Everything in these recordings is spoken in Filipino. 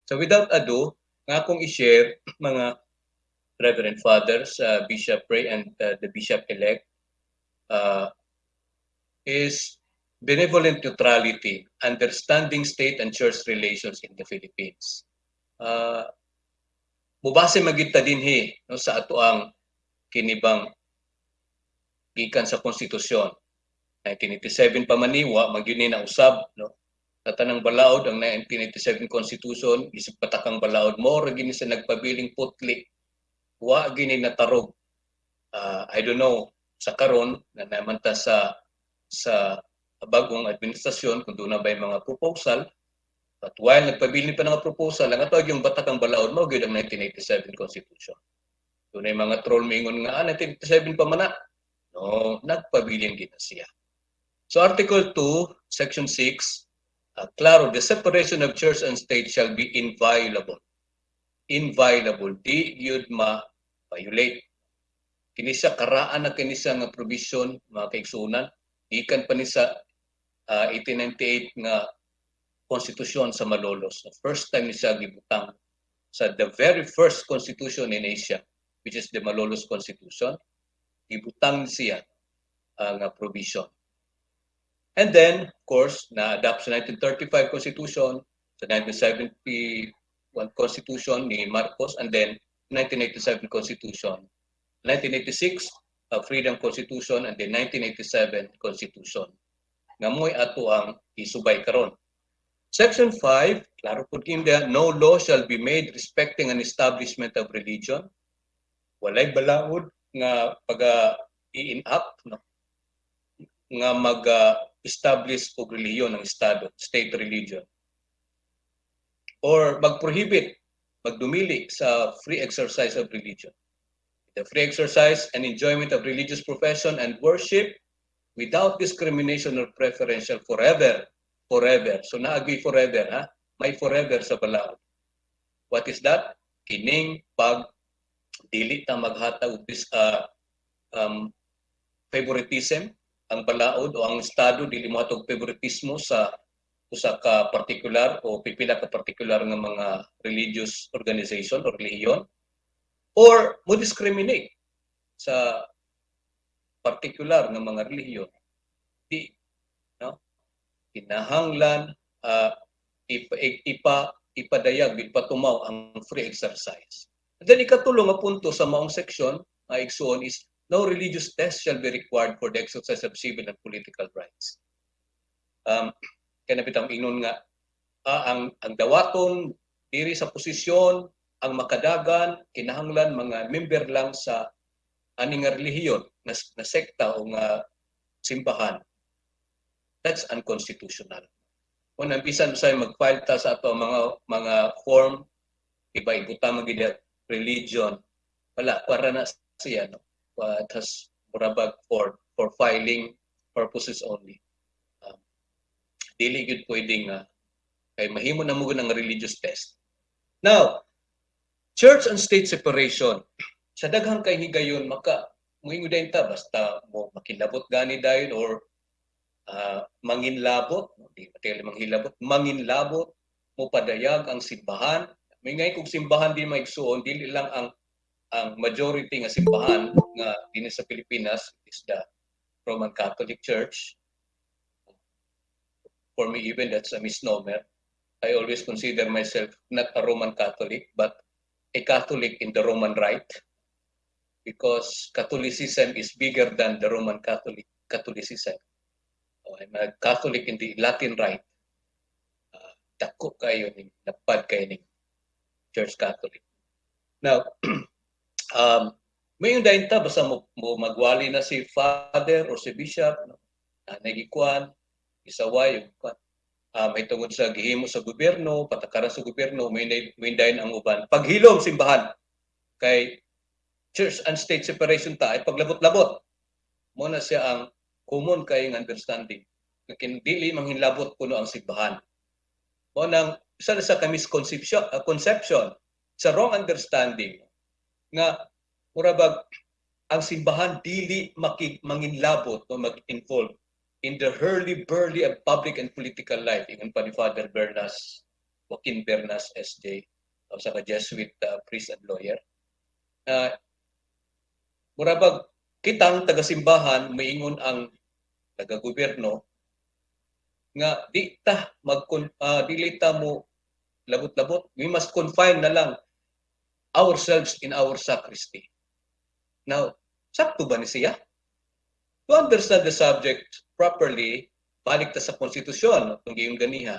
So without ado, nga akong i-share mga Reverend Fathers, Bishop Ray and the Bishop-elect is benevolent neutrality, understanding state and church relations in the Philippines. Mubase magita dinhi no, sa atoang kinibang gikan sa konstitusyon. 1987 pa maniwa magyuni na usab no. Sa tanang balaod ang 1987 Constitution isip patakang balaod mo ra gini sa nagpabiling putli. Wa gini natarog. I don't know sa karon na naman ta sa bagong administrasyon kung doon na ba yung mga proposal. But while nagpabili pa ng proposal, ang atawag yung batakang balaod mo, gyud ang 1987 Constitution. Doon ay mga troll mingon nga, 1987 pa man na. No, nagpabiling gina siya. So Article 2, Section 6, klaro, the separation of church and state shall be inviolable. Inviolable. Di yun ma-violate. Kinisa karaan na kinisa nga provision, mga kaigsunan, ikan pa ni sa 1898 nga konstitusyon sa Malolos. The first time ni siya gibutang sa the very first constitution in Asia, which is the Malolos Constitution, gibutang siya nga provision. And then, of course, na-adapt sa 1935 Constitution, sa 1971 Constitution ni Marcos, and then 1987 Constitution. 1986, Freedom Constitution, and then 1987 Constitution. Ngamoy ato ang isubay karon. Section 5, klaro po kinda, no law shall be made respecting an establishment of religion. Walay balaod nga pag-i-enact, no? Nga mag-establish og reliyon ng Estado, state religion. Or mag-prohibit, magdumili sa free exercise of religion. The free exercise and enjoyment of religious profession and worship without discrimination or preferential forever. Forever. So naagi forever, ha? May forever sa balaod. What is that? Kining pag dili ta maghatag favoritism ang balaod o ang estado dili mo hatag favoritismo sa usa ka particular o pipila ka particular nga mga religious organization or religion or mo discriminate sa particular nga mga relihiyon. Di no? Kinahanglan ipadayag ipatumaw ang free exercise. And then ikatulong nga punto sa maong section nga igsuon is no religious test shall be required for the exercise of civil and political rights. Kaya bitang inon nga ang dawaton diri sa posisyon ang makadagan kinahanglan mga member lang sa ani nga relihiyon na sekta o nga simbahan. That's unconstitutional. Kung nampisan sa mag-file ta sa ato mga form, iba ibuta magid religion, wala para na siya no. It has murabag for filing purposes only. Dili gyud pwedeng kay mahimo na mo ng religious test. Now, church and state separation. Sa daghang kay higayon moingon din ta basta mo makilabot gani dayon or manginlabot, di matili manghilabot, manginlabot mo padayag ang simbahan. May ngay kung simbahan di maigsuon, dili lang ang majority nga simbahan nga dinhi sa Pilipinas is the Roman Catholic Church. For me even that's a misnomer. I always consider myself not a Roman Catholic but a Catholic in the Roman Rite because Catholicism is bigger than the Roman Catholicism. I'm a Catholic in the Latin Rite. Dako kayo ni napad kayo ni Church Catholic. Now, may yung dahin ta basta mo magwali na si Father or si Bishop, no? Nagikuan, isaway yung may tungod sa gihimo sa gobyerno, patakaran sa gobyerno, may dahin ang uban. Paghilom simbahan kay church and state separation ta ay paglabot-labot. Mo na siya ang common kay understanding. Dili manghinlabot kuno ang simbahan. Mo nang isa na sa conception sa wrong understanding nga murabag ang simbahan dili manginlabot o mag-involve in the hurly-burly of public and political life. Ingon pa ni Father Bernas Joaquin Bernas SJ sa Jesuit priest and lawyer. Murabag kitang taga-simbahan maingon ang taga-gobyerno nga dili ta mo labot-labot, we must confine na lang ourselves in our sacristy. Now, sakto ba ni siya? To understand the subject properly, balik ta sa konstitusyon, kung iyong ganiha,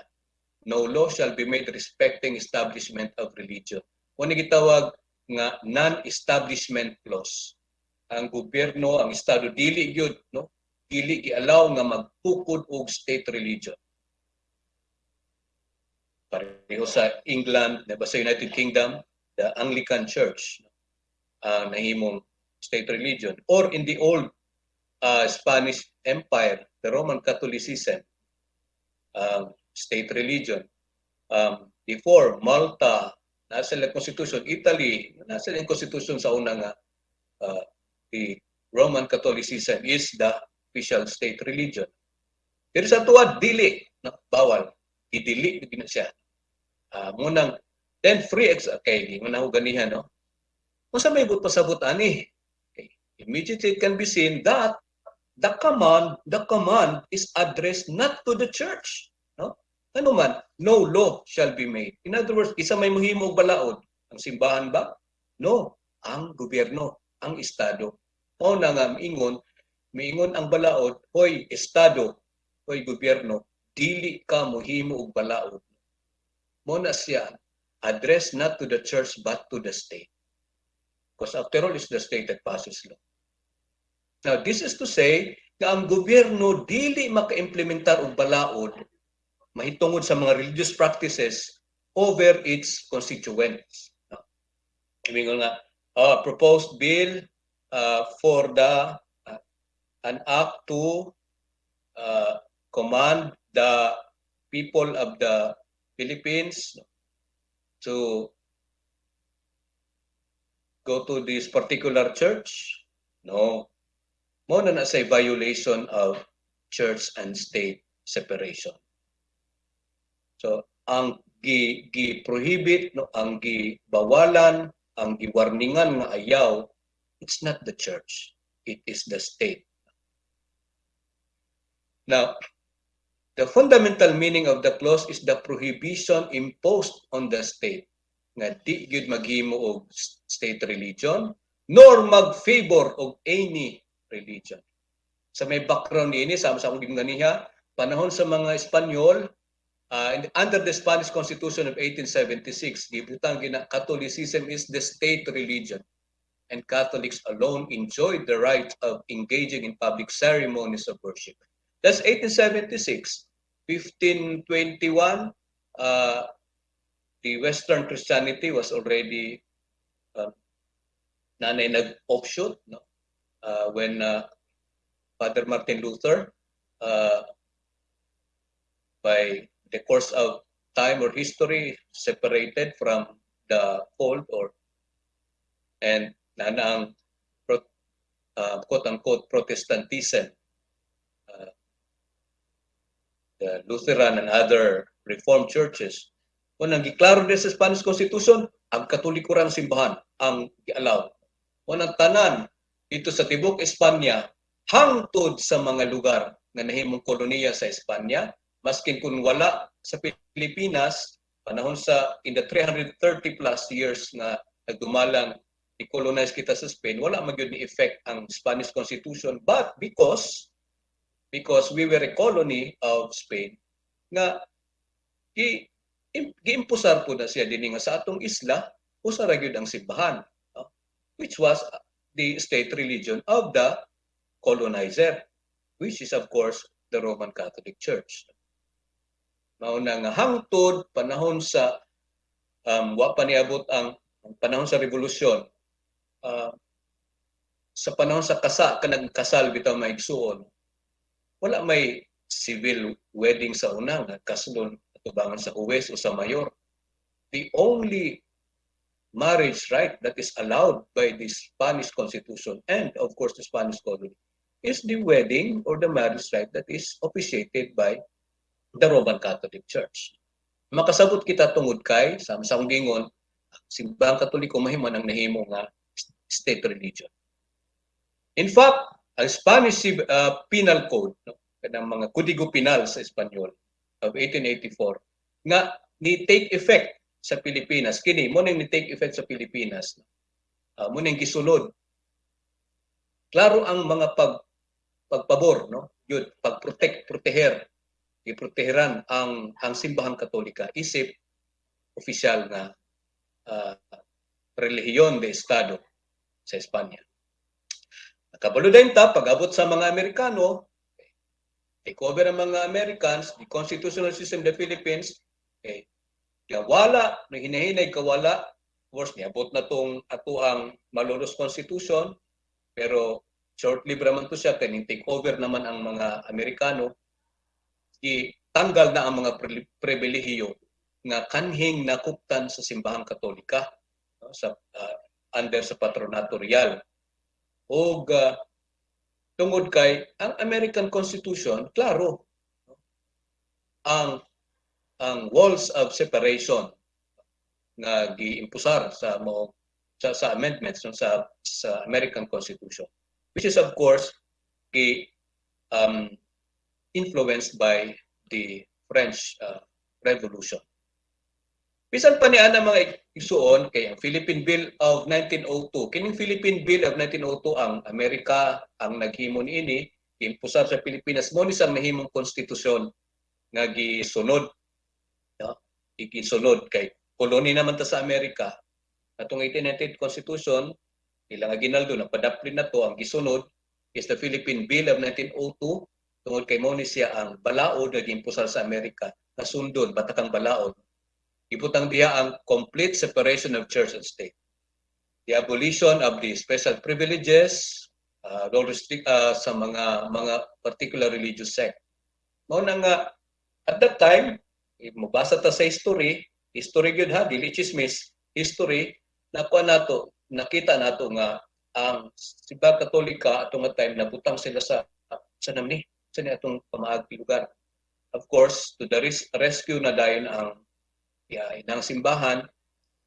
no law shall be made respecting establishment of religion. Kung gitawag nga non-establishment clause. Ang gobyerno, ang estado dili gyud, no? Dili gi-allow nga magtukod og state religion. Pareho sa England, sa United Kingdom, the Anglican Church nahimong state religion. Or in the old Spanish Empire, the Roman Catholicism, state religion. Before, Malta, nasa lang Constitution. Italy, nasa lang Constitution sa una nga the Roman Catholicism is the official state religion. Pero sa tuwa, dili, bawal. Idili na siya. Munang, then free okay, muna ho ganihan, no? Kung sa may pasabot ani, okay, immediately it can be seen that the command is addressed not to the church, no? Ano man, no law shall be made. In other words, isa may muhimo og balaod, ang simbahan ba? No, ang gobyerno, ang estado. O na nga miingon ang balaod, hoy estado, hoy gobyerno, dili ka muhimo og balaod. Muna siya, address not to the church but to the state. Because after all, it's the state that passes law. Now, this is to say na ang gobyerno dili maka-implementar og balaod mahitungod sa mga religious practices over its constituents. Ibig nga, proposed bill for an act to command the people of the Philippines to go to this particular church? No. Mo na say violation of church and state separation. So, ang gi-prohibit, no, ang gibawalan, ang giwarningan nga ayaw, it's not the church. It is the state. Now, the fundamental meaning of the clause is the prohibition imposed on the state nga di gyud maghimo og state religion nor mag-favor og any religion. Sa may background niini sa akong ganiha, panahon sa mga Espanyol, under the Spanish Constitution of 1876, gibutang gina Catholicism is the state religion and Catholics alone enjoyed the right of engaging in public ceremonies of worship. That's 1876. 1521, the Western Christianity was already nag-offshoot, no? When Father Martin Luther, by the course of time or history, separated from the fold and ang quote-unquote Protestantism, the Lutheran and other Reformed churches. Kung ang giklaro din sa Spanish Constitution, ang Katolikurang simbahan ang gi-allow. Kung ang tanan dito sa tibok Espanya, hangtod sa mga lugar na nahimong koloniya sa Espanya, maskin kung wala sa Pilipinas, panahon sa in the 330 plus years na nagdumalang i-colonize kita sa Spain, wala magyud ni effect ang Spanish Constitution, but because we were a colony of Spain, nga giimpusar po na siya din nga sa atong isla, usa ra gyud ang simbahan, no? Which was the state religion of the colonizer, which is of course the Roman Catholic Church. Mauna nga hangtod panahon sa wa pa niabot ang panahon sa revolusyon, sa panahon sa kanagkasal bitaw maigsuon, wala may civil wedding sa una nga kasulon atubangan sa huwes o sa mayor. The only marriage right that is allowed by the Spanish Constitution and of course the Spanish colony is the wedding or the marriage right that is officiated by the Roman Catholic Church. makasabot kita tungod kay sa akong gingon simbahang Katoliko mahimo ang nahimo nga state religion. In fact, ang Spanish Penal Code, no, kanang mga Kodigo Penal sa Espanyol of 1884 nga ni take effect sa Pilipinas, kini mo ni take effect sa Pilipinas, mo ning gisulod. Klaro ang mga pagpabor, no, yun, proteher, iproteheran ang simbahang Katolika isip opisyal na relihiyon de Estado sa Espanya. Nakabalo din ta, pag-abot sa mga Amerikano, take over ang mga Americans, the constitutional system of the Philippines, wala, hinahinay kawala, of course, niabot na itong atuang Malolos Constitution, pero short-lived naman to siya, kaya take over naman ang mga Amerikano, tanggal na ang mga pribilehiyo nga kanhing nakuptan sa simbahang Katolika, no, sa under sa Patronato Real. O tungod kay ang American Constitution, klaro, no, ang walls of separation nga giimpusar sa amendments no, sa American Constitution, which is of course influenced by the French Revolution. Bisan pa niya ang mga isuon kay ang Philippine Bill of 1902. Kining Philippine Bill of 1902 ang Amerika ang naghimo niini, giimpusar sa Pilipinas mo ni sang nahimong konstitusyon nga gisunod, no? Gisunod kay koloni naman ta sa Amerika. Atong 1898 Constitution ilang ginaldo na padaplin na to ang gisunod is the Philippine Bill of 1902 tungod kay mo ni siya ang balaod nga giimpusar sa Amerika na sundon batakang balaod. Ibutang diha ang complete separation of church and state. The abolition of the special privileges sa mga particular religious sect. Mao na nga at that time, mabasa ta sa history gyud ha, dili chismis, history nakita nato nga ang simbahang Katolika atong time nabutang sila sa namni sa atong pamaagi lugar. Of course, to the rescue na dayon ang inang simbahan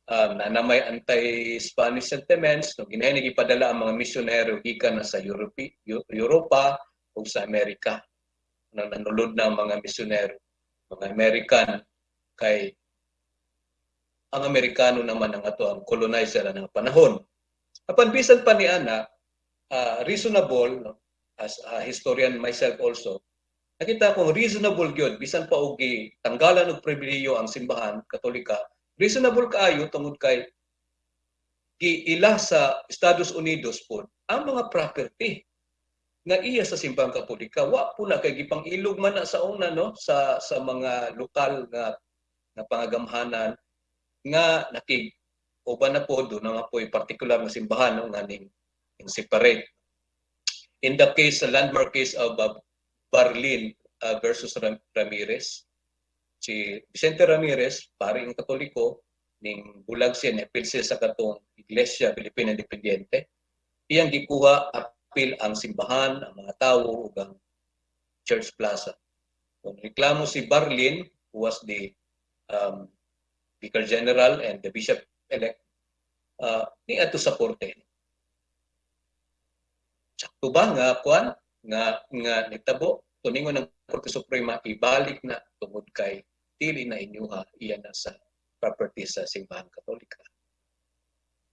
na may anti-Spanish sentiments, no, ginahin ipadala ang mga misyonero gikan na sa Europa o sa Amerika. Nanulod na ang mga misyonero, mga American, kay ang Amerikano naman ang ato ang colonizer ng panahon. Apan bisan pa ni ana, reasonable, no, as a historian myself also, nakita kong reasonable gyud bisan pa og tanggalan og pribilehiyo ang simbahan Katolika, reasonable kaayo tungod kay giila sa Estados Unidos po ang mga property nga iya sa simbahang Katolika wa po na kay gipang-ilog man na sa una, no, sa mga lokal nga pangagamhanan nga uban na po do nga po particular nga simbahan, no, nga ning separate. In the case, sa landmark case of Barlin versus Ramirez. Si Vicente Ramirez, paring Katoliko, ning bulag siya, apil siya sa katong Iglesia Filipina Independiente. Iyang gikuha, apil ang simbahan, ang mga tao, ug ang Church Plaza. Kung reklamo si Barlin, who was the Vicar General and the Bishop-elect, ni ato sa korte. Sakto ba nga nitabo tuningon ng Korte Suprema ibalik na tungod kay dili na inyuha iyan na sa property sa simbahang Katolika.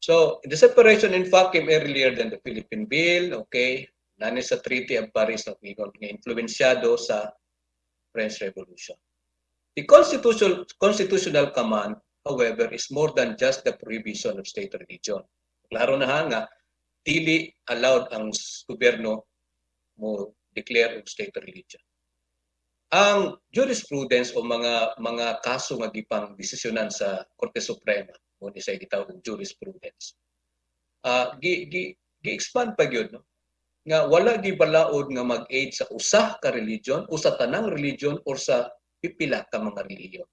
So, the separation in fact came earlier than the Philippine Bill, okay? Nani sa Treaty of Paris na influensyado sa French Revolution. The constitutional command, however, is more than just the prohibition of state religion. Klaro na nga, dili allowed ang gobyerno mo declare of state religion. Ang jurisprudence o mga kaso nga gipang desisyonan sa Korte Suprema o ni sa gitawag og jurisprudence, gi-expand pa gyud, no, nga wala gibalaod nga mag-aid sa usa ka religion o sa tanang religion or sa pipila ka mga relihiyon.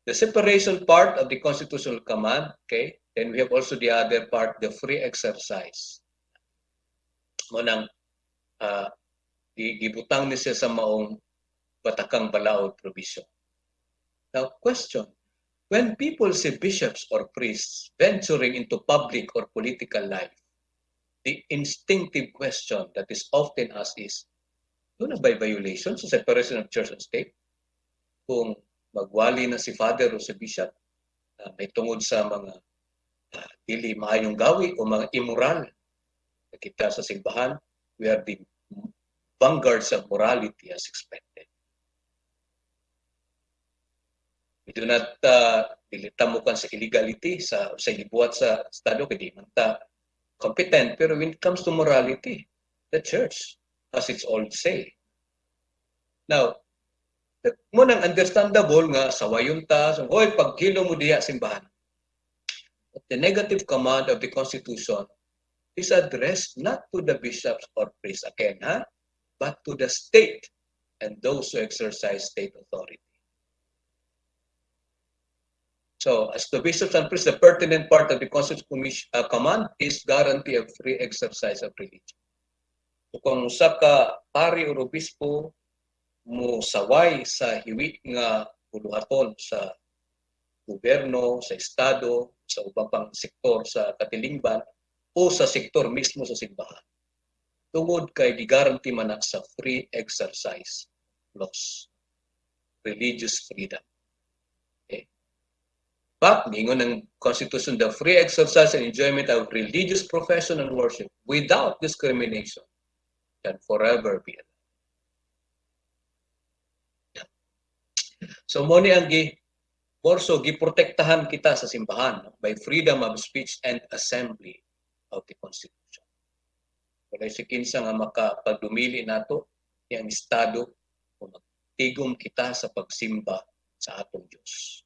The separation part of the constitutional command, okay, then we have also the other part, the free exercise. Mo nang gibutang ni siya sa maong batakang balaod provision. Now, question, when people see bishops or priests venturing into public or political life, the instinctive question that is often asked is, doon na ba violation sa separation of church and state? Kung magwali na si father o si bishop, may tungod sa mga dili maayong gawi o mga immoral na kita sa simbahan, we are the vanguards of morality as expected. We do not dilitamukan sa illegality sa gibuhat sa estado kay di man ta competent, pero when it comes to morality, the church has its own say. Now, mo nang understandable nga sawayon ta, so hoy paghilo mo diha simbahan. But the negative command of the Constitution is addressed not to the bishops or priests again, but to the state and those who exercise state authority. So, as to bishops and priests, the pertinent part of the Constitutional command is guarantee of free exercise of religion. So, kung usa ka pari o obispo mo saway sa hiwi nga buluhaton sa gobyerno, sa estado, sa ubang pang sektor sa katilingban o sa sektor mismo sa simbahan, tungod kay gigaranti man na sa free exercise laws, religious freedom. But, ningon ng Constitution, the free exercise and enjoyment of religious profession and worship without discrimination can forever be allowed. So, mo ni ang giprotektahan kita sa simbahan by freedom of speech and assembly of the Constitution. Wala si kinsa nga makapagdumili nato yang estado o magtigom kita sa pagsimba sa atong Diyos.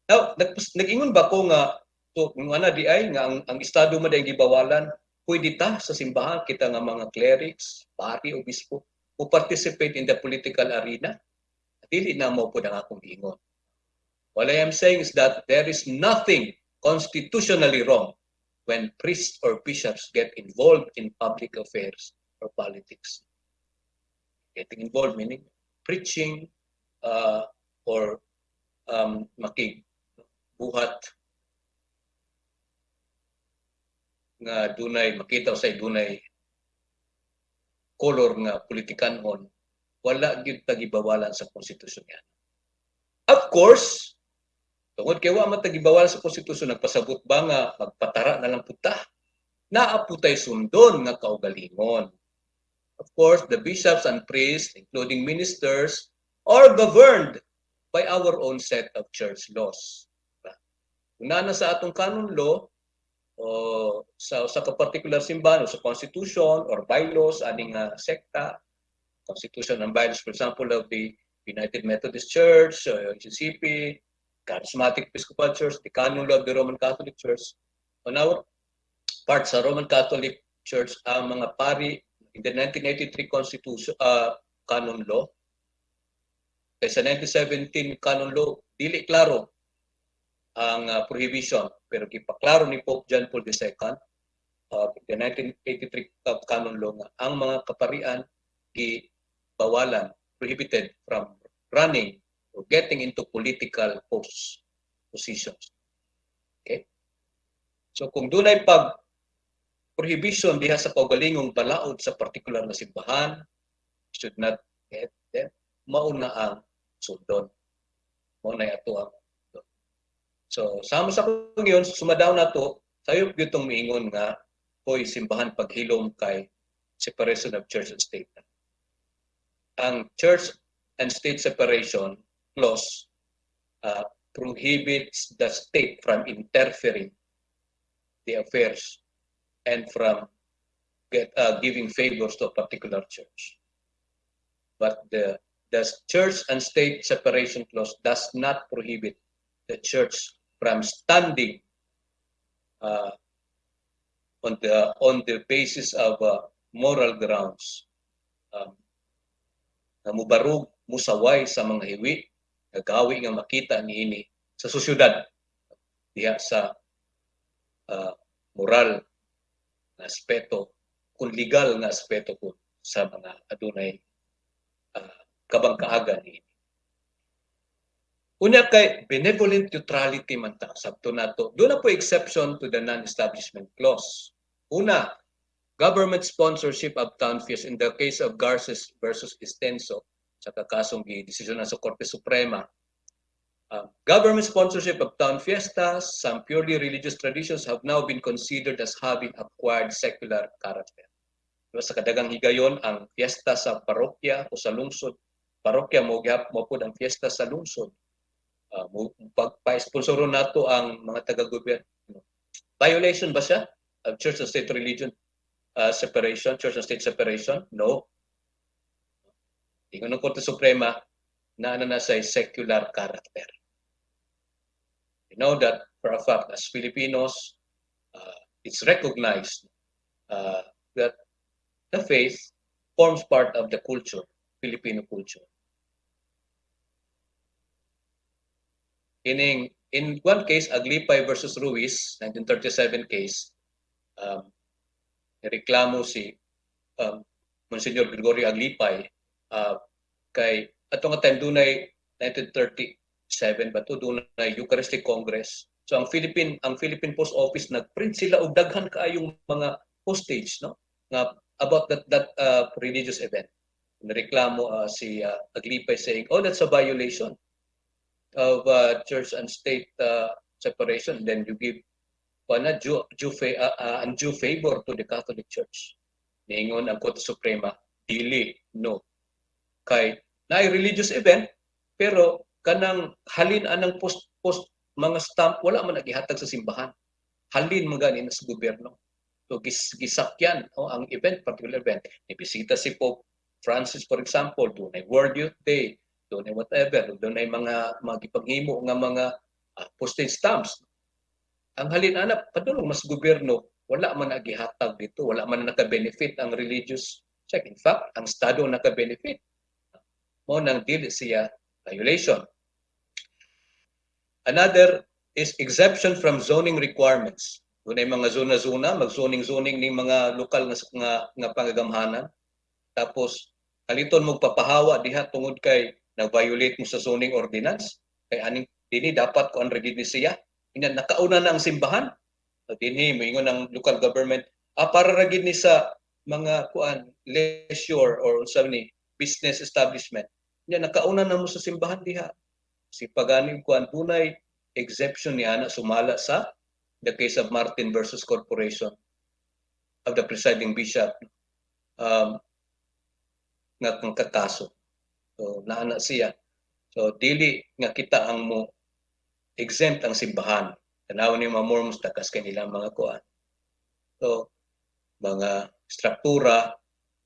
Now, nag-ingon ba ko nga so yung di ay nga ang estado man day gibawalan, pwede ta sa simbahan kita nga mga clerics, pari o bispo who participate in the political arena? Dili na mo pud ang akong giingon. What I am saying is that there is nothing constitutionally wrong when priests or bishops get involved in public affairs or politics. Getting involved meaning preaching or makigbuhat nga dunay makita usay dunay kolor nga politikanhon, wala gyud ta gibawalan sa konstitusyon yan. Of course, tungod kay wa man ta gibawalan sa konstitusyon, nagpasabot ba nga magpatara na lang puta? Naa putay sundon nga kaugalingon. Of course, the bishops and priests, including ministers, are governed by our own set of church laws. Una na sa atong canon law, o sa particular simbahan o sa constitution or bylaws aning sekta, constitution and bylaws, for example, of the United Methodist Church, UCP, Charismatic Episcopal Church, the canon law of the Roman Catholic Church. On our part sa Roman Catholic Church, ang mga pari in the 1983 Constitution canon law, kay sa 1917 canon law, dili klaro ang prohibition, pero gipaklaro ni Pope John Paul II the 1983 canon law nga ang mga kaparian gibawalan, prohibited from running or getting into political positions. Okay? So kung dunay pag prohibition diha sa kaugalingong balaod sa particular na simbahan, should not get them, mauna ang sundon. Mauna ato ang sundon. So sama sa kung yun, sumadaw na to, sayop yun itong miingon nga, hoy simbahan paghilom kay separation of church and state. Ang church and state separation clause prohibits the state from interfering the affairs and from giving favors to a particular church. But the church and state separation clause does not prohibit the church from standing on the basis of moral grounds. Na mubarug, musaway sa mga hiwi, nagawi nga makita niini sa sosyudad diha sa moral na aspeto, kung legal na aspeto po sa mga adunay kabang kaaga ni. Una kay benevolent neutrality man ta sabto nato. Doon na po exception to the non-establishment clause. Una, government sponsorship of town fairs in the case of Garces versus Estenso sa kasong gidesisyonan sa Korte Suprema. Government sponsorship of town fiestas, some purely religious traditions have now been considered as having acquired secular character. Sa kadagang higayon, ang fiesta sa parokya o sa lungsod, parokya mo pod ang fiesta sa lungsod. Pagpa-sponsoro nato ang mga taga-gobyerno. Violation ba siya of church and state religion separation, church and state separation? No. Ingon ng Korte Suprema na sa secular character. You know that for a fact as Filipinos, it's recognized that the faith forms part of the culture, Filipino culture. In one case, Aglipay versus Ruiz, 1937 case, reklamo si Monsignor Gregorio Aglipay kay atong time dunay 1937 ba to dunay Eucharistic Congress. So ang Philippine Post Office nagprint sila og daghan kaayong mga postage no nga about that religious event. Nareklamo si Aglipay saying, "Oh, that's a violation of church and state separation, then you give undue favor to the Catholic Church." Niingon ang Korte Suprema, dili, no. Kay naay religious event, pero kanang halin anang post mga stamp, wala man nagihatag sa simbahan. Halin mga ganin sa gobyerno. So gisakyan ang event, particular event. Ibisita si Pope Francis, for example, doon ay World Youth Day, doon ay whatever, doon ay mga magipaghimo nga mga postage stamps. Ang halin-anap, padulong mas gobyerno, wala man nagihatag dito, wala man naka-benefit ang religious check. In fact, ang Estado naka-benefit. Mo nang dili siya violation. Another is exemption from zoning requirements. Doon ay mga zona-zona, mag-zoning-zoning ni mga lokal nga pangagamhanan. Tapos, haliton mo papahawa diha tungod kay nag-violate mo sa zoning ordinance. Kay aning dini dapat ko ang siya. Nakauna na ang simbahan. Dinhi moingon ang local government para ra gid ni sa mga leisure or unsa ni business establishment. Nakauna na mo sa simbahan diha. Si paganing dunay exemption ni ana sumala sa the case of Martin versus Corporation of the presiding bishop nga kung kakaso. So naana siya. So dili nga kita ang mo exempt ang simbahan. Tanawon ni mga Mormons takas kanilang mga kuan. So mga struktura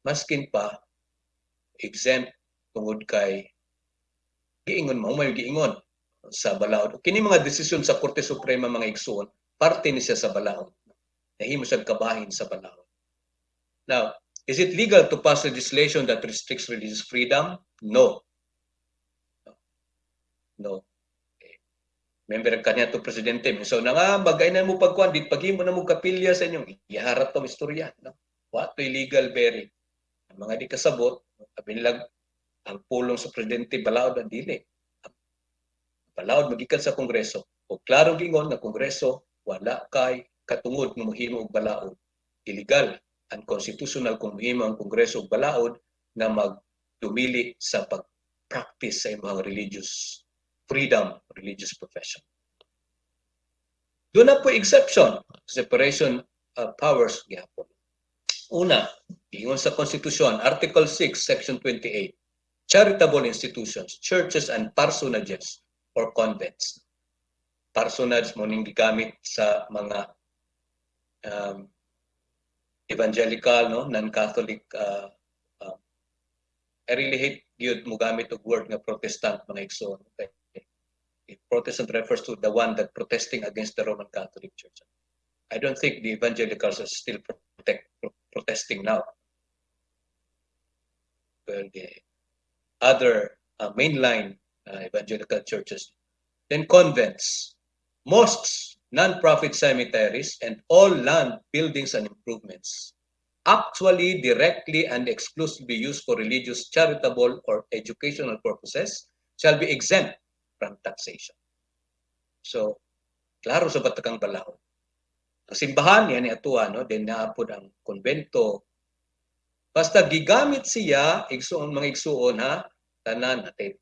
maskin pa exempt tungod kay giingon mo may giingon sa balaod. Kini mga desisyon sa Korte Suprema mga igsoon, parte ni siya sa balaod. Nahimo siya kabahin sa balaod. Now, is it legal to pass legislation that restricts religious freedom? No. No. Okay. Member kanya to presidente. So na nga, bagay na mo pagkuhan, dit paghimo na mo kapilya sa inyong iharap tong istorya. No? What to illegal bearing? Ang mga di kasabot, sabi nila, ang pulong sa presidente balaod ang dili. Balaod magikan sa Kongreso. O klarong gingon nga Kongreso, wala kay katungod ng mahimo og balaod. Illegal, unconstitutional kung mahimo ang Kongreso og balaod na magdumili sa pag-practice sa mga religious freedom, religious profession. Doon na po exception, separation of powers gihapon. Una, ingon sa Konstitusyon, Article 6, Section 28, charitable institutions, churches and parsonages or convents. Parsonage mo ning gigamit sa mga evangelical, no, non-Catholic. I really hate yun mo gamit og word nga Protestant mga igsoon. Okay? Protestant refers to the one that protesting against the Roman Catholic Church. I don't think the evangelicals are still protesting now. Well, the other mainline evangelical churches. Then convents, mosques, non-profit cemeteries, and all land buildings and improvements. actually, directly, and exclusively used for religious, charitable, or educational purposes shall be exempt from taxation. So, klaro sa batakang balaod. Ang simbahan, yan ni atuan, no? Then naapod ang konbento. Basta gigamit siya, igsuon, mga igsuon ha, tanan natin.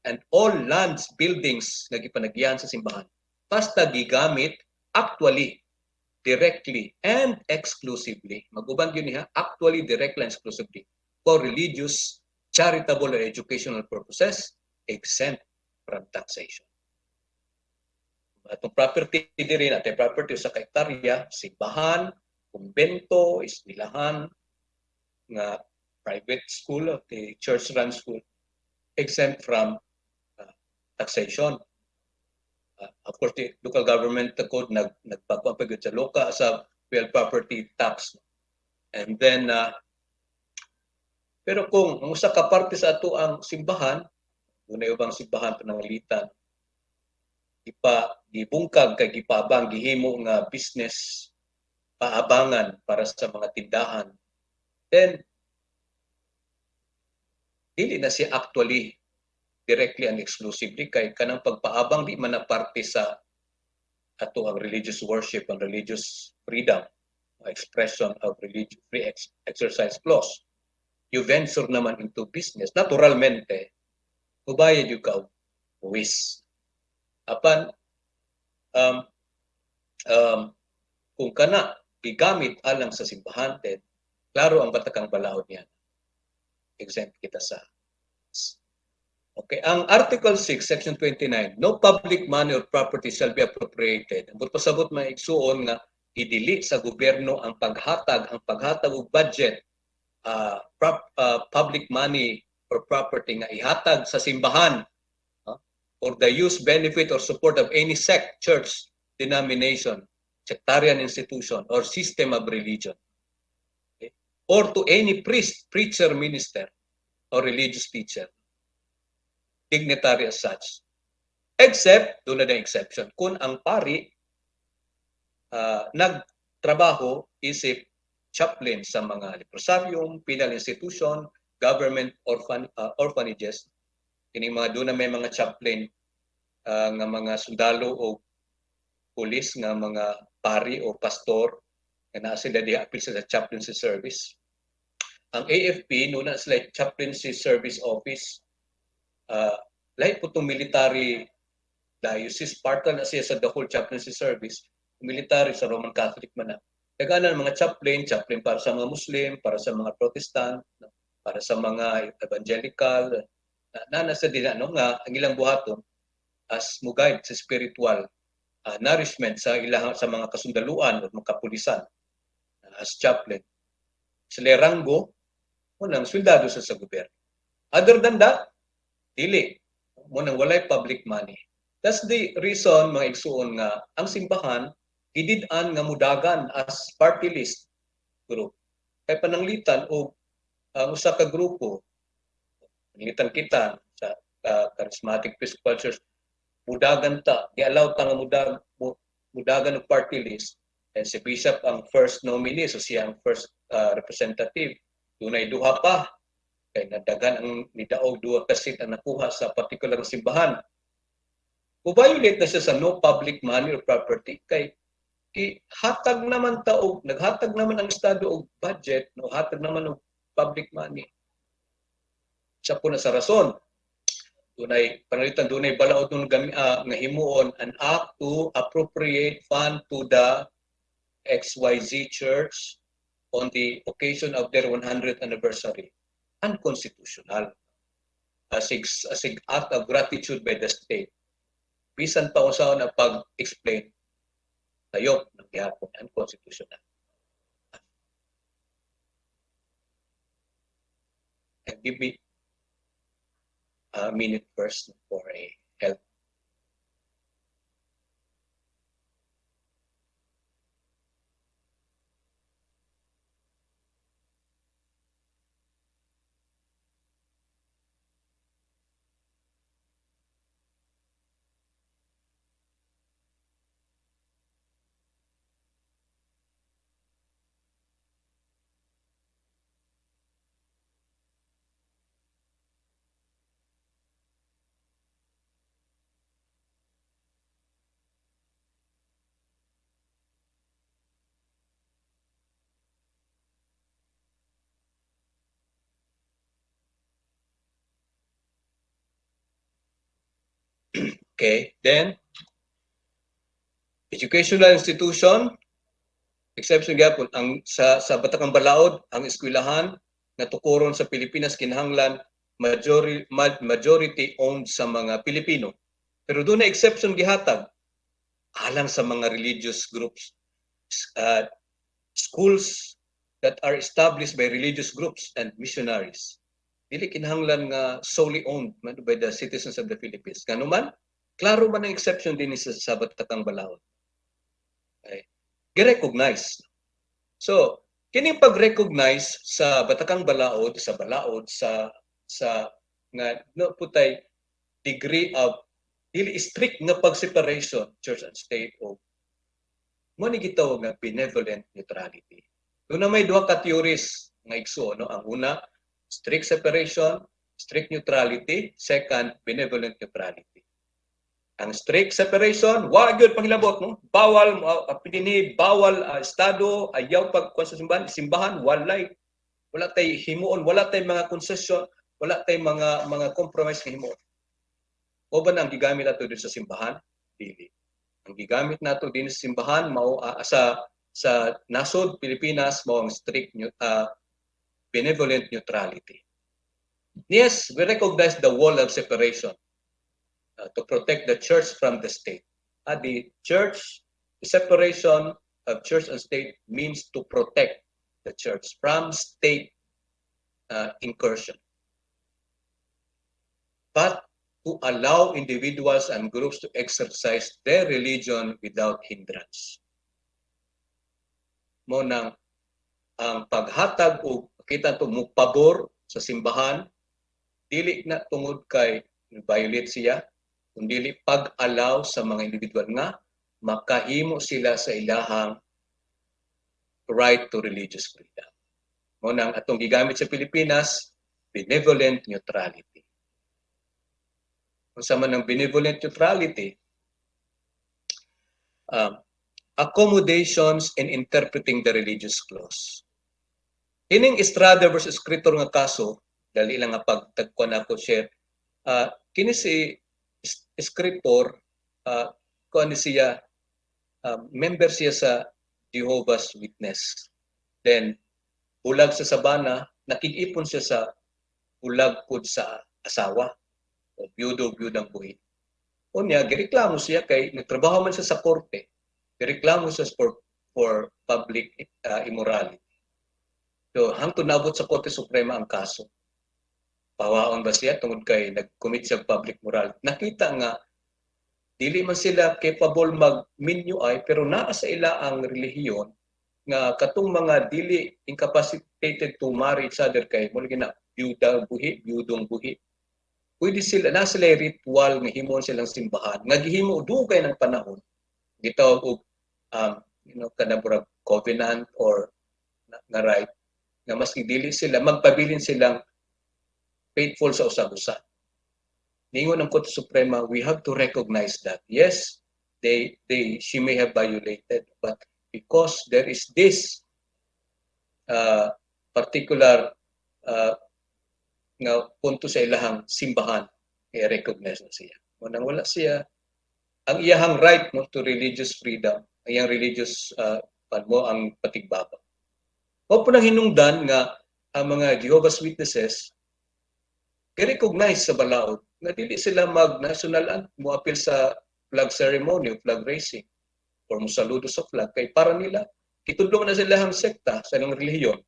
And all lands, buildings na gipanagyan sa simbahan. Basta gigamit, actually, directly, and exclusively. Mag-uban yun niya, actually, directly, and exclusively, for religious, charitable, or educational purposes, exempt from taxation. Atong property diri natin, property sa hektarya, simbahan, kumbento, eskwelahan, nga private school, the church-run school, exempt from taxation. Of course, the local government code nagpapapagod sa loka sa real property tax. And then, pero kung ang usa ka parte sa ato ang simbahan, dunay ubang simbahan pananglitan, gibungkag kay gipabang gihimo nga business paabangan para sa mga tindahan, then dili na siya actually directly and exclusively kay kanang pagpaabang di man na parte sa ato ang religious worship and religious freedom, expression of religious free exercise clause. You venture naman into business, naturalmente, ubayad yung ka buwis. Apan, kung kana, gigamit alang sa simbahan, then, klaro ang batakang balaod niya. Exempt kita sa. Okay, ang Article 6, Section 29, no public money or property shall be appropriated. Ang pasabot may igsuon nga idili sa gobyerno ang paghatag og budget, public money or property nga ihatag sa simbahan for the use, benefit, or support of any sect, church, denomination, sectarian institution, or system of religion. Okay? Or to any priest, preacher, minister, or religious teacher, dignitary as such. Except, doon na the exception, kung ang pari nagtrabaho isip chaplain sa mga leprosaryum, penal institution, government orphanages, kini mga doon na may mga chaplain nga mga sundalo o pulis nga mga pari o pastor nga naa sila di apil sa chaplaincy service. Ang AFP noon na sila chaplaincy service office, lahi po itong military diocese, part na siya sa the whole chaplaincy service, military sa Roman Catholic man na. Kaganan mga chaplain para sa mga Muslim, para sa mga Protestant, para sa mga evangelical, na nasa din nga ang ilang buhaton as mugayad sa spiritual nourishment sa ilang sa mga kasundaluan o mga kapulisan as chaplain. Sila ranggo unang swildado sa gobyerno. Other than that, dili mo nang walay public money. That's the reason mga igsuon nga ang simbahan gidid-an nga mudagan as party list group. Kay pananglitan o ang usa ka grupo, pananglitan kita sa charismatic Episcopal Church, mudagan ta, i-allow ta nga mudagan og party list, and si Bishop ang first nominee, so siya ang first representative. Dunay duha pa, kay nadagan ang nidaog duha ka seat ang nakuha sa particular simbahan. Violate na siya sa no public money or property kay hatag naman ta og naghatag naman ang estado og budget, no hatag naman og public money. Siya po na sa rason. Dunay panalitan, dunay balaod nun nga himuon an act to appropriate fund to the XYZ Church on the occasion of their 100th anniversary. Unconstitutional. As an act of gratitude by the state. Bisan pa usaw na pag-explain, tayo ng gihapon, unconstitutional. And give me a minute first for a help. Okay, then educational institution, exception gyapon ang sa Batakang Balaod ang eskwelahan nga tukuron sa Pilipinas kinahanglan majority owned sa mga Pilipino. Pero doon na exception gihatag alang sa mga religious groups. Schools that are established by religious groups and missionaries. Dili kinahanglan nga solely owned by the citizens of the Philippines. Ngano man, klaro man ang exception din sa Batakang Balaod. Okay. Gi-recognize. So, kining pag-recognize sa Batakang Balaod, sa nga no putay degree of dili strict nga pag-separation church and state o mo ni gitawag nga benevolent neutrality. Doon na may duha ka theories nga igsuon, no? Ang una, strict separation, strict neutrality. Second, benevolent neutrality. Ang strict separation, wa gyud panghilabot, no? Bawal pinini, bawal estado, ayaw pagkuan sa simbahan, wala tay himuon, wala tay mga concession, wala tay mga compromise nga himuon. O ba ang gigamit nato din sa simbahan? Dili. Ang gigamit nato din sa simbahan mao sa nasod Pilipinas mao ang strict benevolent neutrality. Yes, we recognize the wall of separation to protect the church from the state. The separation of church and state means to protect the church from state incursion. But to allow individuals and groups to exercise their religion without hindrance. Mo nang ang paghatag o kita to mo pabor sa simbahan dili na tungod kay violate siya kundi pag-allow sa mga individual nga makahimo sila sa ilahang right to religious freedom. Mo nang atong gigamit sa Pilipinas, benevolent neutrality. Kung sa man ng benevolent neutrality, accommodations in interpreting the religious clause. Kining Estrada versus Escritor nga kaso, dali lang nga pagtagkuan ako share, kini si Escritor, kuan siya, member siya sa Jehovah's Witness. Then, bulag sa sabana, nakig-ipon siya sa bulag pod sa asawa. O byudang buhi. Unya, gireklamo siya kay nagtrabaho man siya sa korte. Gireklamo siya for public immorality. So, hangtod naabot sa Korte Suprema ang kaso. Pawaon ba siya tungod kay nag-commit siya public morality? Nakita nga dili man sila capable mag-minyo ay pero naa sa ila ang relihiyon nga katong mga dili incapacitated to marry each other kay mo gina byudong buhi. Pwede sila, na sila ritual nga himon silang simbahan. Nga gihimo dugay ng panahon. Gitawag og kanabura covenant or na right. Nga mas dili sila, magpabilin silang faithful sa usag-usa. Ningon ng Korte Suprema, we have to recognize that. Yes, she may have violated, but because there is this particular nga punto sa ilahang simbahan, i-recognize na siya. Munang wala siya, ang iyahang right no, to religious freedom, ang iyang religious ang patigbaba. O po nang hinungdan nga ang mga Jehovah's Witnesses, i-recognize sa balaod na dili sila mag-national mo appeal sa flag ceremony, flag raising, or musaludo sa flag, kay para nila, kitudlong na sila ang sekta sa ilang relihiyon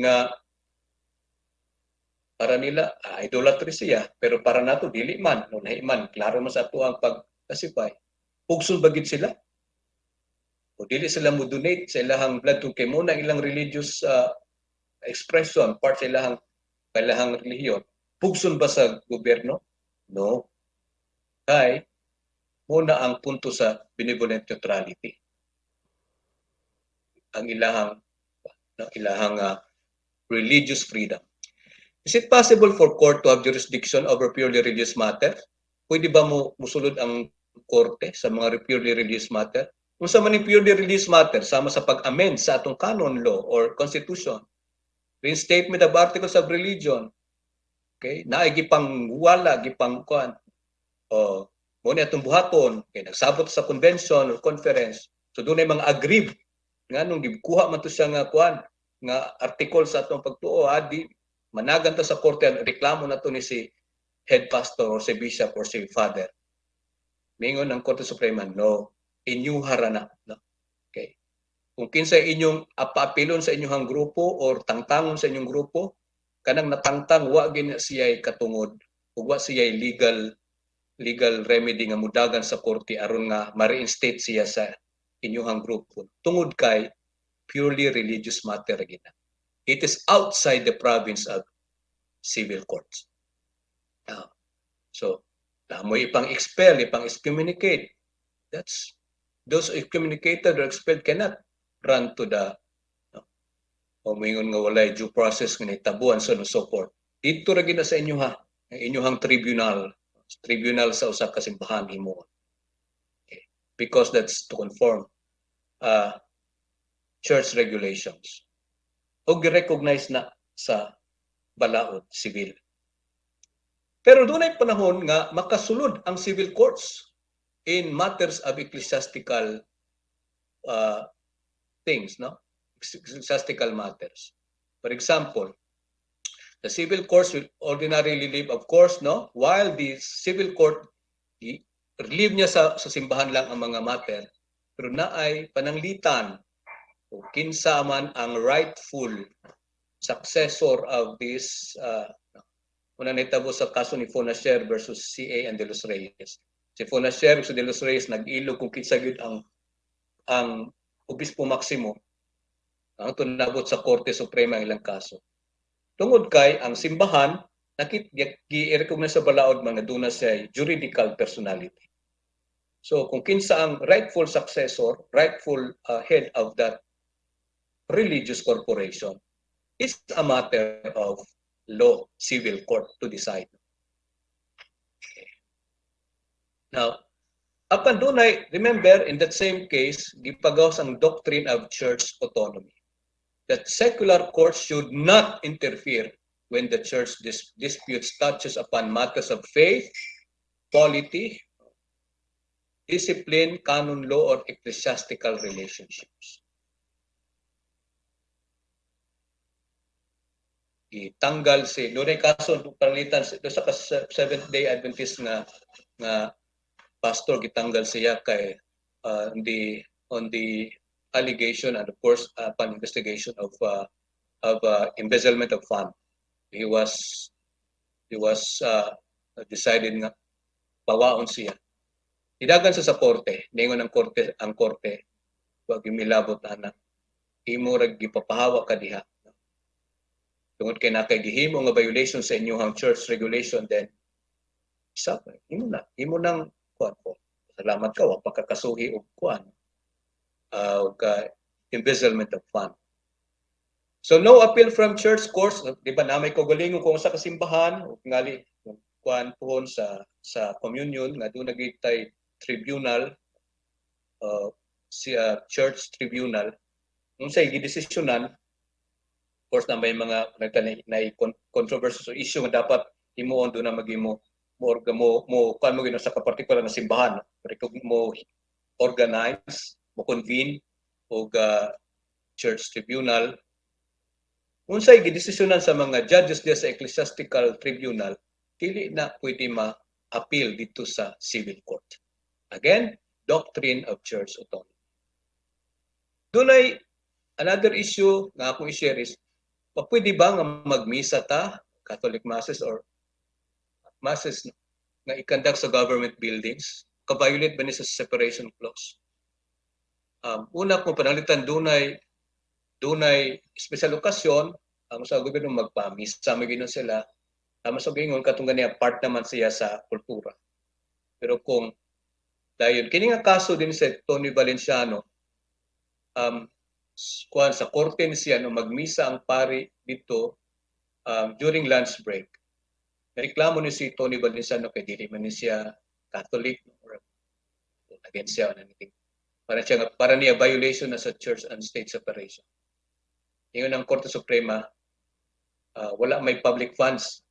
nga para nila idolatry siya pero para nato dili man no nahiman klaro man sa ato ang pag-classify pugson bagid sila o dili sila mo donate sa ilahang blood to kay mo na ilang religious expression part sa ilahang relihiyon pugson ba sa gobyerno no kay mo na ang punto sa benevolent neutrality ang ilahang religious freedom. Is it possible for court to have jurisdiction over purely religious matter? Pwede ba mo musulod ang korte sa mga purely religious matter? Kung sa maning purely religious matter, sama sa pag-amend sa atong canon law or constitution, reinstatement of articles of religion, okay? Na gipangwala, gipangkuan, o mo ni atong buhaton kay nagsabot sa convention or conference. So doon ay mga aggrieved nga nung gikuha man to siya nga kuan nga article sa atong pagtuo di managan ta sa korte reklamo na to ni si head pastor or si bishop or si father. Mingon ng Korte Suprema, no, inyuhara na. No? Okay. Kung kinsa inyong apaapilon sa inyong grupo or tangtangon sa inyong grupo, kanang natangtang wa gina siya katungod ug wa siya legal remedy nga mudagan sa korte aron nga ma-reinstate siya sa inyong grupo. Tungod kay purely religious matter gina. It is outside the province of civil courts. So, namoy ipang expel, ipang excommunicate. That's those excommunicated or expelled cannot run to the o mingon nga walay due process nga nitabuan so no so forth. Dito ra gina sa inyong tribunal sa usa ka simbahan himo. Okay. Because that's to conform church regulations. O gi-recognize na sa balaod civil. Pero doon ay panahon nga makasulod ang civil courts in matters of ecclesiastical things, no? Ecclesiastical matters. For example, the civil courts will ordinarily live, of course, no? While the civil court relieve niya sa simbahan lang ang mga matter, pero naay pananglitan o kinsa man ang rightful successor of this una nitabo sa kaso ni Fonacier versus CA and De Los Reyes. Si Fonacier versus De Los Reyes nag-ilog kung kinsa gyud ang Obispo Maximo ang tunabot sa Korte Suprema ilang kaso. Tungod kay ang simbahan gi-recognize sa balaod mga duna sa juridical personality. So kung kinsa ang rightful successor, rightful head of that religious corporation, is a matter of law, civil court to decide. Okay. Now, upon dunay, remember in that same case, gipagawas ang doctrine of church autonomy. That secular courts should not interfere when the church disputes touches upon matters of faith, polity, discipline, canon law, or ecclesiastical relationships. Itanggal doon ay kaso panglitan sa Seventh-day Adventist nga pastor gitanggal siya kay on the allegation and of course upon investigation of embezzlement of fund. He was decided nga pawaon siya. Idagan sa korte, ningon ang korte wag gimilabot ana. Imo ra gipapahawa ka diha. Tungod kay nakay gihimo nga violation sa inyong church regulation, then imo nang kuan po. Salamat ka wa pagkakasuhi og kuan og embezzlement of fund. So no appeal from church courts, di ba namay kaugalingon kung sa kasimbahan ug ngali kuan pohon sa communion nga doon nagitay tribunal church tribunal unsay gidesisyonan. Of course na may mga controversy so issue nga dapat himuon doon na magimo mo kan mo gino sa particular na simbahan mo organize mo convene og church tribunal unsay gidesisyonan sa mga judges diya sa ecclesiastical tribunal dili na pwede ma-appeal dito sa civil court. Again, doctrine of church autonomy. Dunay another issue nga akong i-share is pwede ba nga magmisa ta, Catholic masses or masses nga i-conduct sa government buildings? Ka-violate ba ni sa separation clause? Una kung panalitan dunay special okasyon, ang sa gobyerno magpamisa maginon sila. Masabihin katong ganiya part naman siya sa kultura. Pero kung dayon kini nga kaso din sa Tony Valenciano, kuan sa korte ni siya no magmisa ang pari dito during lunch break. Reklamo ni si Tony Valenciano kay dili man ni siya Catholic or against siya anything. Para niya violation na sa church and state separation. Ingon ang Korte Suprema wala may public funds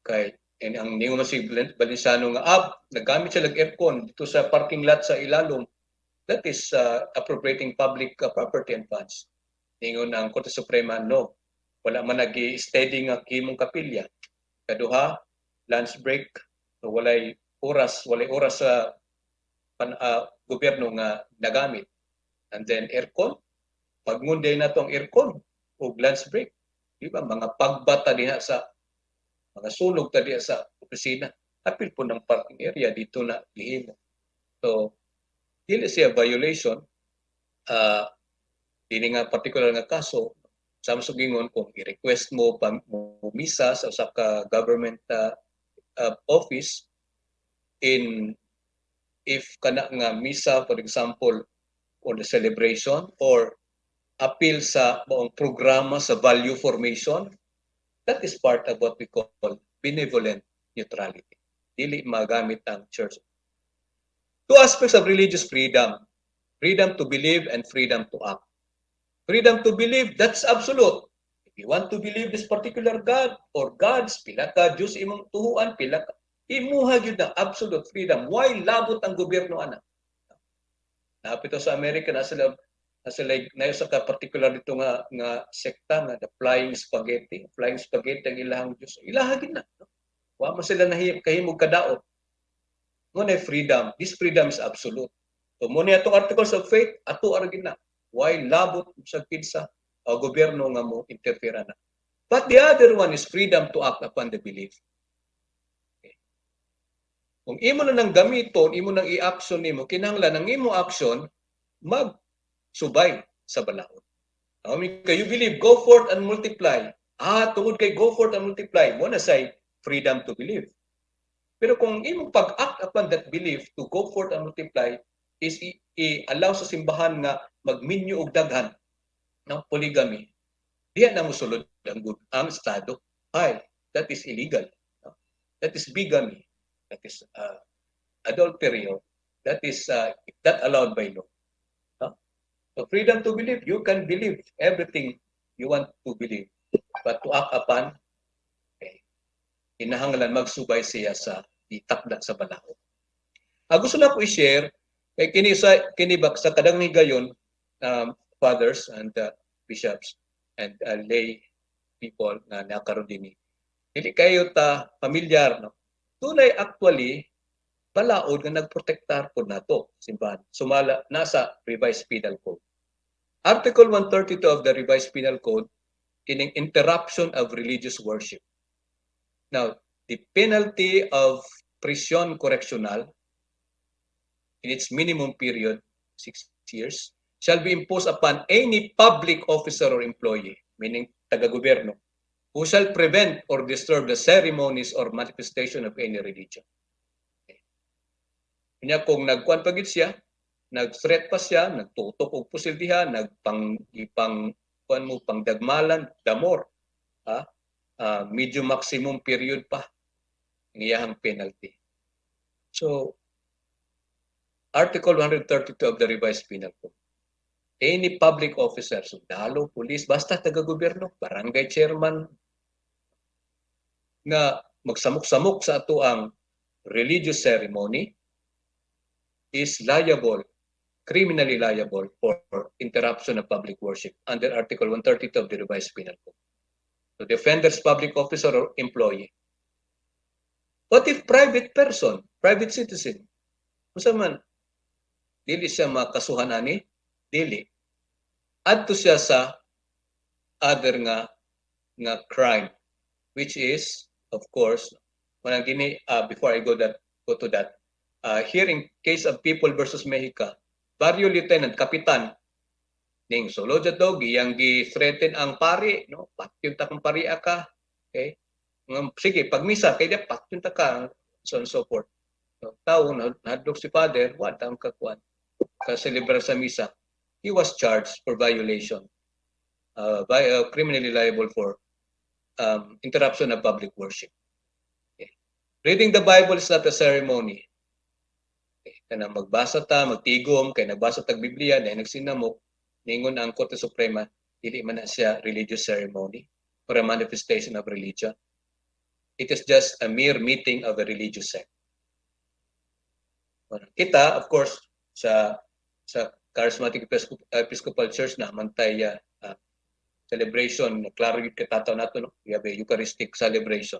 kay And ang ningon man si Valenciano nga nagamit siya lag aircon dito sa parking lot sa ilalom. That is appropriating public property and funds. Ningon ang Korte Suprema, no. Wala man nag-steady nga himong kapilya. Kaduha, lunch break, so walay oras sa gobyerno nga nagamit. And then aircon, pagmunday na tong aircon o lunch break. Diba? Mga pagbata diha sa mga sunog ta diha sa opisina. Apil po ng parking area dito na lihimo. So, dili siya violation. Dili nga particular nga kaso, sa masugingon kung i-request mo misa sa usa ka government office if kana nga misa, for example, for the celebration or appeal sa maong programa sa value formation, that is part of what we call benevolent neutrality. Dili magamit ang church. Two aspects of religious freedom. Freedom to believe and freedom to act. Freedom to believe, that's absolute. If you want to believe this particular God or gods, pila ka Diyos imong tuhuan, pila ka, imuha yun na absolute freedom. Why labot ang gobyerno, ana? Napito sa Amerika, nasa sa ka particular dito nga sekta nga the flying spaghetti ang ilahang Diyos. Ilahagin na. No? Wa mo sila kahimog kadaot. Ngunit freedom, this freedom is absolute. So muna itong articles of faith, ato aragin na. Why labot sa kinsa gobyerno nga mo interfere na. But the other one is freedom to act upon the belief. Okay. Kung imo na nang gamiton, imo nang i-action nimo, kinahanglan ang imo action magsubay sa balaod. You believe, go forth and multiply. Tungod kay go forth and multiply, mo na say freedom to believe. Pero kung imo pag-act upon that belief to go forth and multiply is i-allow sa simbahan nga magminyo og daghan ng polygamy, diya na mosulod ang Estado. That is illegal. That is bigamy. That is adultery. That is not allowed by law. So freedom to believe, you can believe everything you want to believe. But to act upon, kinahanglan magsubay siya sa itakda sa balaod. Gusto na ko i-share kay kini sa kadang higayon, fathers and bishops and lay people na nakaroon din. Dili kayo ta familiar, no? Tunay actually balaod nga nagprotektar po nato simbahan. Sumala nasa Revised Penal Code. Article 132 of the Revised Penal Code in interruption of religious worship. Now, the penalty of prison correctional in its minimum period, 6 years, shall be imposed upon any public officer or employee, meaning taga-gobyerno, who shall prevent or disturb the ceremonies or manifestation of any religion. Kanya kung nagkuan pagit siya, nag-threat pa siya, nagtutok og pusildihan, pangdagmalan, damor, medium maximum period pa ang iyahang penalty. So, Article 132 of the Revised Penal Code. Any public officer, sundalo, pulis, basta taga-gobyerno, barangay chairman, nga magsamok-samok sa ato ang religious ceremony is liable, criminally liable for interruption of public worship under Article 132 of the Revised Penal Code. So the offender's public officer or employee. What if private person, private citizen? Kung man, dili siya makasuhan ani, dili. Adto siya sa other nga crime, which is, of course, before I go to that, here in case of People versus Mexica, Barrio Lieutenant, Kapitan, ning solo daw giyang gi-threaten ang pari, no? Patyun ta kang pariya ka. Okay? Sige, pagmisa kay di patyun ta ka, so on so forth. So, tao nadlok si father, wa ta ang kakuan ka celebrar sa misa. He was charged for violation, criminally liable for interruption of public worship. Okay. Reading the Bible is not a ceremony. Okay. Kana magbasa ta, magtigom, kay nagbasa tag Biblia, dahil nagsinamok, ningon ang Korte Suprema, dili man na siya religious ceremony or a manifestation of religion. it is just a mere meeting of a religious sect. Kita, of course, sa Charismatic Episcopal Church na mantay celebration, klaro yung katataw nato, no? We have a Eucharistic celebration.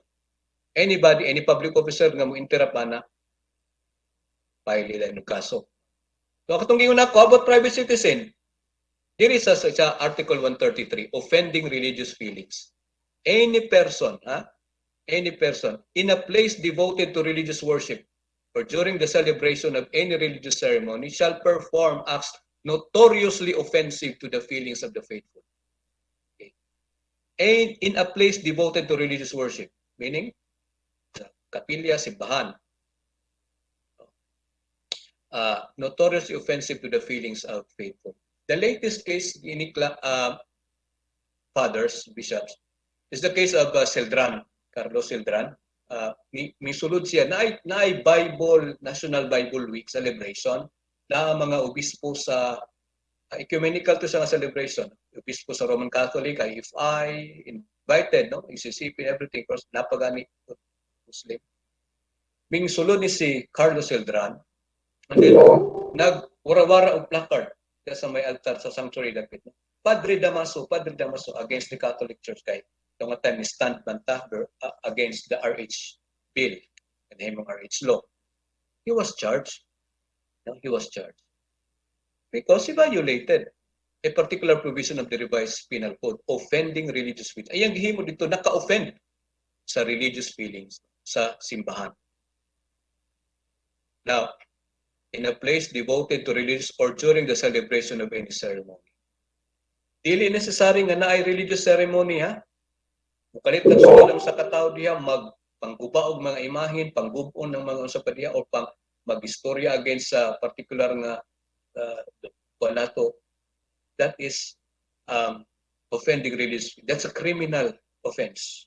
Anybody, any public officer nga mo interrupt ana, file nila yung kaso. So, katong giyon ako, about private citizen, there is sa Article 133, offending religious feelings. Any person in a place devoted to religious worship or during the celebration of any religious ceremony shall perform acts notoriously offensive to the feelings of the faithful. Okay. And in a place devoted to religious worship, meaning sa kapilya, simbahan, notoriously offensive to the feelings of faithful. The latest case in fathers, bishops, is the case of Celdran, Carlos Celdran. Misulod siya na ay Bible, National Bible Week celebration na mga obispo sa ecumenical to sa celebration. Obispo sa Roman Catholic, IFI, invited, no? ECCP, everything, course, napagani Muslim. Sulod ni si Carlos Celdran, and then nag-wara-wara og placard sa may altar sa sanctuary dapit. Padre Damaso against the Catholic Church kay yung time ni stand banta against the RH bill and the RH law. He was charged. No, he was charged because he violated a particular provision of the revised penal code, offending religious feelings. Ayang gihimo dito naka-offend sa religious feelings sa simbahan. Now, in a place devoted to religious or during the celebration of any ceremony. Dili necessary nga naay religious ceremony, ha? Mukalit ng sulang sa katao diha, pangguba og mga imahin, panggubon ng mga usap diha, o mag-istorya against sa particular nga panato. That is offending religious. That's a criminal offense.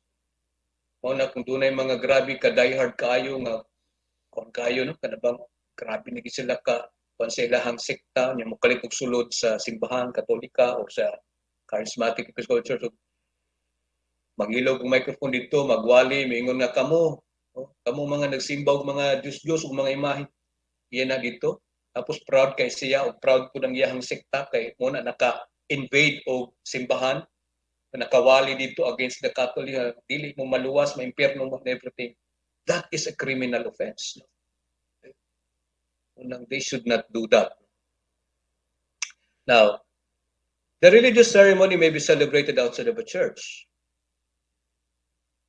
Una kung dunay mga grabe ka diehard kaayo nga kon kayo, no, kanabang grabe na sila ka konselahang sekta nya mukalit og sulod sa simbahan katolika o sa Charismatic Episcopal Church. Magilog ang microphone dito, magwali, mingon nga kamo. Kamo mga nagsimba og mga Diyos-Diyos og mga imahe. Iyan na dito. Tapos proud kay siya o proud po ng iyahang sekta kay muna naka-invade og simbahan. Nakawali dito against the Catholic. Dili mo maluwas, ma-impierno mo, everything. That is a criminal offense. They should not do that. Now, the religious ceremony may be celebrated outside of a church.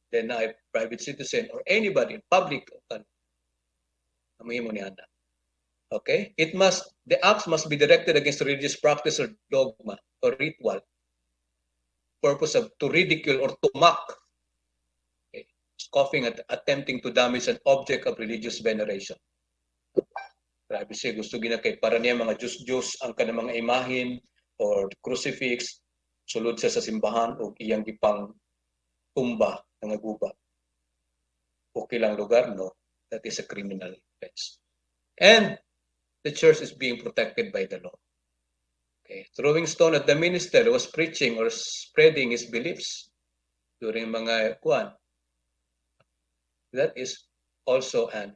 Then a private citizen or anybody in public okay, the acts must be directed against religious practice or dogma or ritual, purpose of to ridicule or to mock, okay, scoffing at attempting to damage an object of religious veneration. Grabe siya, gusto gina kay para niya mga Diyos-Diyos ang kanang mga imahin or crucifix, sulod siya sa simbahan o iyang gipang tumba ng guba. Okay lang lugar, no? That is a criminal offense. And the church is being protected by the law. Okay. Throwing stone at the minister who was preaching or spreading his beliefs during mga kuwan. That is also an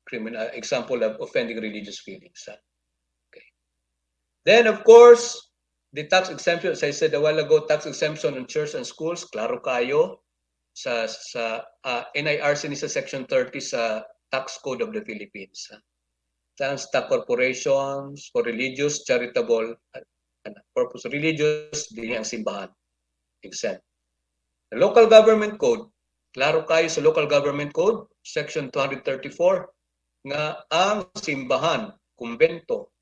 criminal example of offending religious feelings. Okay. Then, of course, the tax exemption, as I said a while ago, tax exemption on church and schools, klaro kayo sa NIRC ni sa Section 30 sa Tax Code of the Philippines. Stock corporations for religious, charitable purpose, religious, din ang simbahan. Exempt. The local government code, klaro kayo sa local government code, Section 234, nga ang simbahan, kumbento,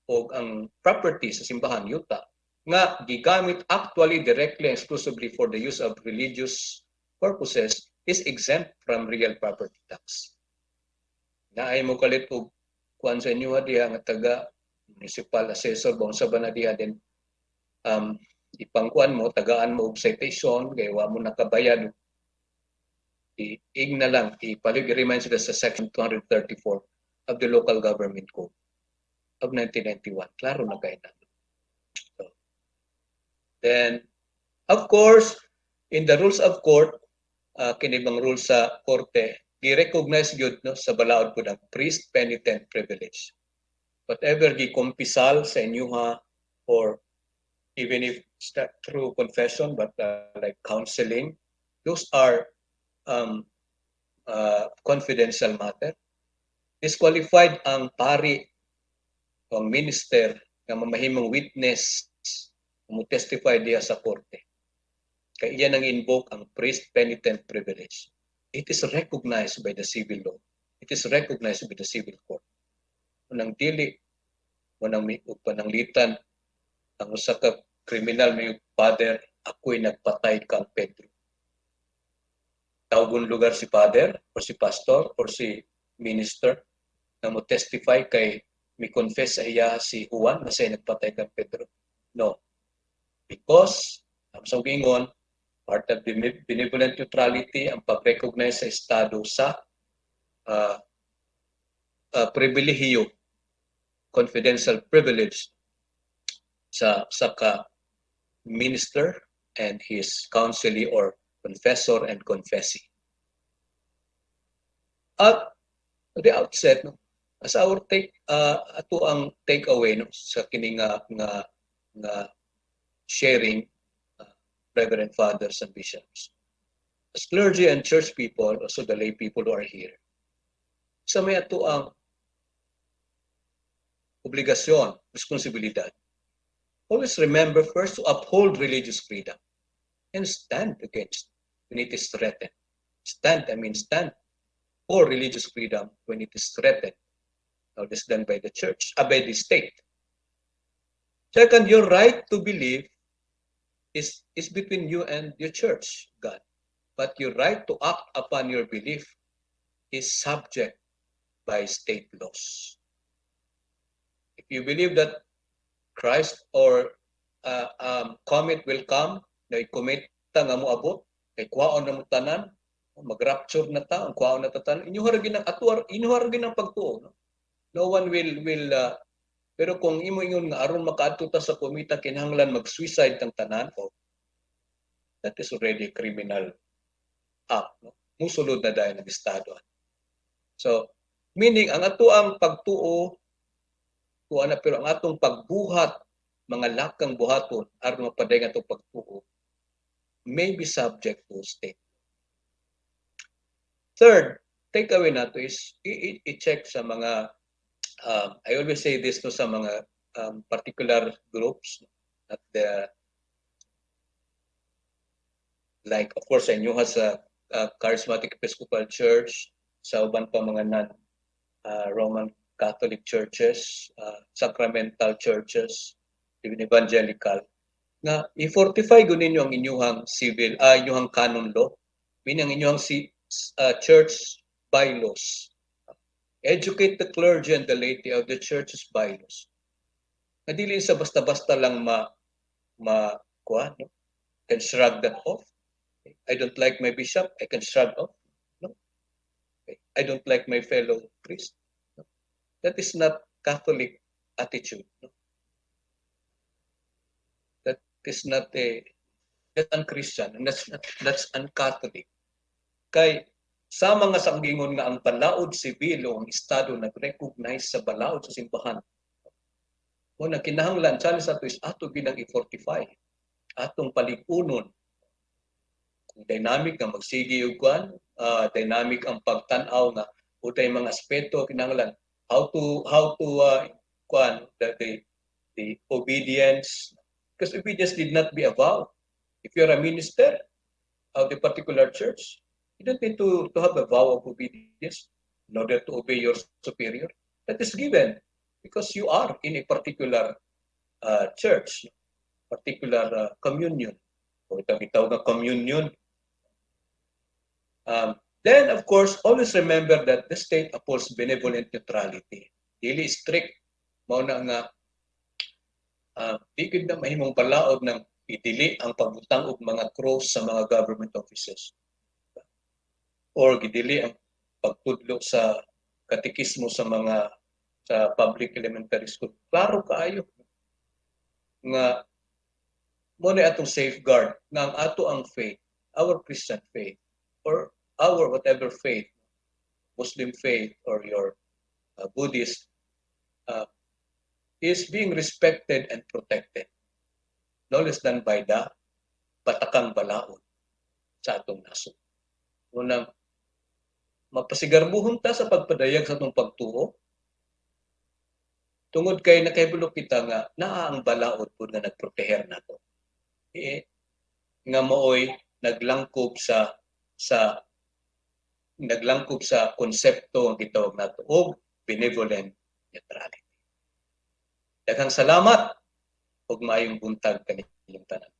o ang property sa simbahan, yuta, nga gigamit actually directly and exclusively for the use of religious purposes is exempt from real property tax. Naay mo kalit og kuan sa inyo diha nga taga municipal assessor bang sa bana diha din ipangkuan mo, tagaan mo og citation kay wa mo nakabayad. Na lang i-remind sila sa Section 234 of the Local Government Code of 1991. Klaro na kayo na. Then, of course, in the rules of court, kinibang rule sa korte gi-recognize gyud no sa balaod pud ang priest penitent privilege. Whatever gikumpisal sa inyuha or even if it's not through confession but like counseling, those are confidential matter. Disqualified ang pari o minister nga mamahimong witness mo testify diya sa korte. Kaya iyan ang invoke ang priest penitent privilege. It is recognized by the civil law. It is recognized by the civil court. Unang dili, unang pananglitan, ang usa ka kriminal may father, ako'y nagpatay kang Pedro. Tawgon lugar si father or si pastor or si minister na mo testify kay mi confess sa iya si Juan na siya nagpatay kang Pedro. No. Because, ang sa gingon, part of the benevolent neutrality ang pag-recognize sa Estado sa pribilehiyo, confidential privilege sa ka minister and his counselee or confessor and confessee. At the outset, no, as our ato ang takeaway no, sa kini nga sharing Reverend Fathers and Bishops. As clergy and church people, also the lay people who are here, sa may ato ang obligasyon, responsibilidad. Always remember first to uphold religious freedom and stand against when it is threatened. Stand for religious freedom when it is threatened. Now this is done by the church, by the state. Second, your right to believe is between you and your church, God. But your right to act upon your belief is subject by state laws. If you believe that Christ or comet will come, na kometa nga mo abot, kay kuhaon na mo tanan, mag-rapture na ta, ang kuhaon na ta tanan, inyuharagin ang atuar, inyuharagin ang pagtuo. No one will pero kung imo ingon nga aron makaadto ta sa kometa kinahanglan mag-suicide tang tanan, that is already a criminal act. No? Musulod na dahil ng Estado. So, meaning ang ato ang pagtuo, pero ang atong pagbuhat, mga lakang buhaton, aron mapaday nga atong pagtuo, may be subject to state. Third, takeaway nato is i-check sa mga I always say this to sa mga particular groups at like of course sa inyo has a Charismatic Episcopal Church, sa uban pa mga non-Roman Catholic churches, sacramental churches, even evangelical, na i-fortify gud ninyo ang inyuhang civil, inyuhang canon law, meaning ang inyuhang church bylaws. Educate the clergy and the laity of the church's bylaws. Na dili sa basta-basta lang can shrug that off. I don't like my bishop, I can shrug off. No? I don't like my fellow priest. No? That is not Catholic attitude. No? That is not that's un-Christian and that's un-Catholic. Kay sa mga sanggingon nga ang balaod sibil o ang Estado nag-recognize sa balaod sa simbahan. O na kinahanglan, challenge ato is ato ginang i-fortify. Atong palikunon. Kung dynamic nga magsigi og kwan, dynamic ang pagtan-aw nga utay mga aspeto kinahanglan how to the obedience, because obedience did not be a vow. If you're a minister of the particular church, you don't need to have a vow of obedience in order to obey your superior. That is given because you are in a particular church, particular communion. O itawag na communion. Then, of course, always remember that the state upholds benevolent neutrality. Dili strict. Mao na nga, di gid na mahimong balaod ng idili ang pagbutang og mga cross sa mga government offices. Or gidili ang pagtudlo sa katekismo sa public elementary school. Klaro kaayo nga mo na atong safeguard nga ang ato ang faith, our Christian faith, or our whatever faith, Muslim faith or your Buddhist, is being respected and protected. No less than by the batakang balaod sa atong nasod. Unang mapasigarbuhon ta sa pagpadayag sa atong pagtuo, tungod kay nakahibalo kita nga naa ang balaod pud nga nagproteher nato. Nga mooy naglangkob sa konsepto ang gitawag nato og benevolent neutrality. Daghang salamat ug maayong buntag kaninyong tanan.